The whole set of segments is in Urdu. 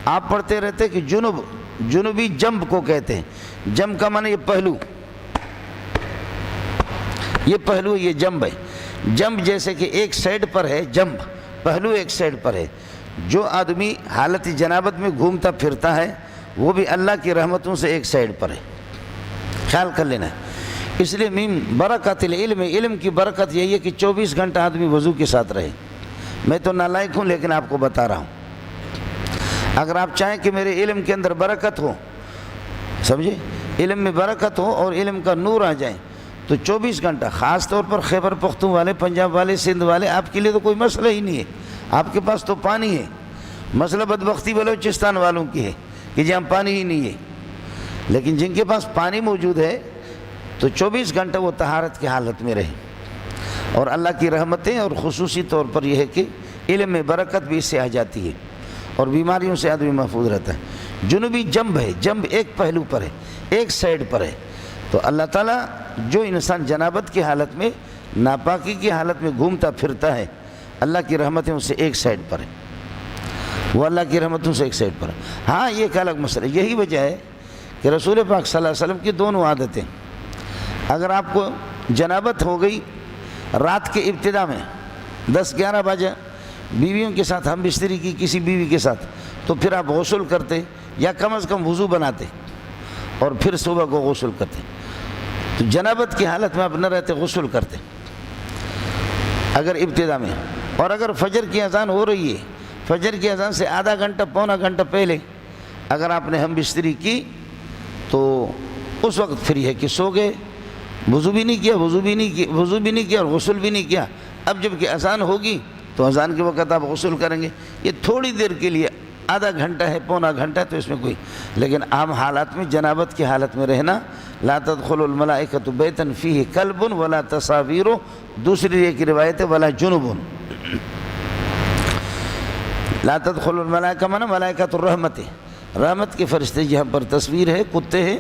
آپ پڑھتے رہتے کہ جنب، جنوبی جنب کو کہتے ہیں۔ جنب کا معنی یہ پہلو، یہ پہلو، یہ جنب ہے۔ جنب جیسے کہ ایک سائڈ پر ہے، جنب پہلو ایک سائڈ پر ہے۔ جو آدمی حالت جنابت میں گھومتا پھرتا ہے وہ بھی اللہ کی رحمتوں سے ایک سائڈ پر ہے، خیال کر لینا ہے۔ اس لیے میم برکت العلم، علم کی برکت یہی ہے کہ 24 گھنٹہ آدمی وضو کے ساتھ رہے۔ میں تو نالائق ہوں لیکن آپ کو بتا رہا ہوں، اگر آپ چاہیں کہ میرے علم کے اندر برکت ہو، سمجھے، علم میں برکت ہو اور علم کا نور آ جائے، تو 24 گھنٹہ، خاص طور پر خیبر پختون والے، پنجاب والے، سندھ والے، آپ کے لیے تو کوئی مسئلہ ہی نہیں ہے، آپ کے پاس تو پانی ہے۔ مسئلہ بدبختی بلوچستان والوں کی ہے کہ جہاں پانی ہی نہیں ہے، لیکن جن کے پاس پانی موجود ہے تو 24 گھنٹہ وہ طہارت کی حالت میں رہے۔ اور اللہ کی رحمتیں، اور خصوصی طور پر یہ ہے کہ علم میں برکت بھی اس سے آ جاتی ہے اور بیماریوں سے آدمی محفوظ رہتا ہے۔ جنوبی جنب ہے، جنب ایک پہلو پر ہے، ایک سائڈ پر ہے۔ تو اللہ تعالیٰ جو انسان جنابت کی حالت میں، ناپاکی کی حالت میں گھومتا پھرتا ہے، اللہ کی رحمتیں اس سے ایک سائڈ پر ہے، وہ اللہ کی رحمتوں سے ایک سائڈ پر ہے۔ ہاں یہ ایک الگ مسئلہ، یہی وجہ ہے کہ رسول پاک صلی اللہ علیہ وسلم کی دونوں عادتیں، اگر آپ کو جنابت ہو گئی رات کے ابتدا میں 10-11 بجے بیویوں کے ساتھ ہم بستری کی کسی بیوی کے ساتھ، تو پھر آپ غسل کرتے یا کم از کم وضو بناتے اور پھر صبح کو غسل کرتے۔ تو جنابت کی حالت میں آپ نہ رہتے، غسل کرتے اگر ابتدا میں۔ اور اگر فجر کی اذان ہو رہی ہے، فجر کی اذان سے آدھا گھنٹہ پونا گھنٹہ پہلے اگر آپ نے ہم بستری کی تو اس وقت پھر یہ کہ سو گئے، وضو بھی نہیں کیا، وضو بھی نہیں کیا اور غسل بھی نہیں کیا۔ اب جب کہ اذان ہوگی تو اذان کے وقت آپ غسل کریں گے۔ یہ تھوڑی دیر کے لیے، آدھا گھنٹہ ہے، پونا گھنٹہ ہے، تو اس میں کوئی، لیکن عام حالات میں جنابت کی حالت میں رہنا، لا تدخل الملائکۃ بیتا فیہ کلب ولا تصاویر، دوسری ایک روایت ہے ولا جنب۔ لا تدخل الملائکہ مانا ملائکۃ الرحمت، رحمت کے فرشتے، جہاں پر تصویر ہے، کتے ہیں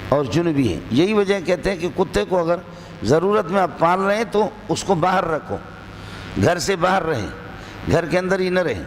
اور جنبی ہے۔ یہی وجہ کہتے ہیں کہ کتے کو اگر ضرورت میں آپ پال رہے ہیں تو اس کو باہر رکھو، گھر سے باہر رہیں، گھر کے اندر ہی نہ رہیں۔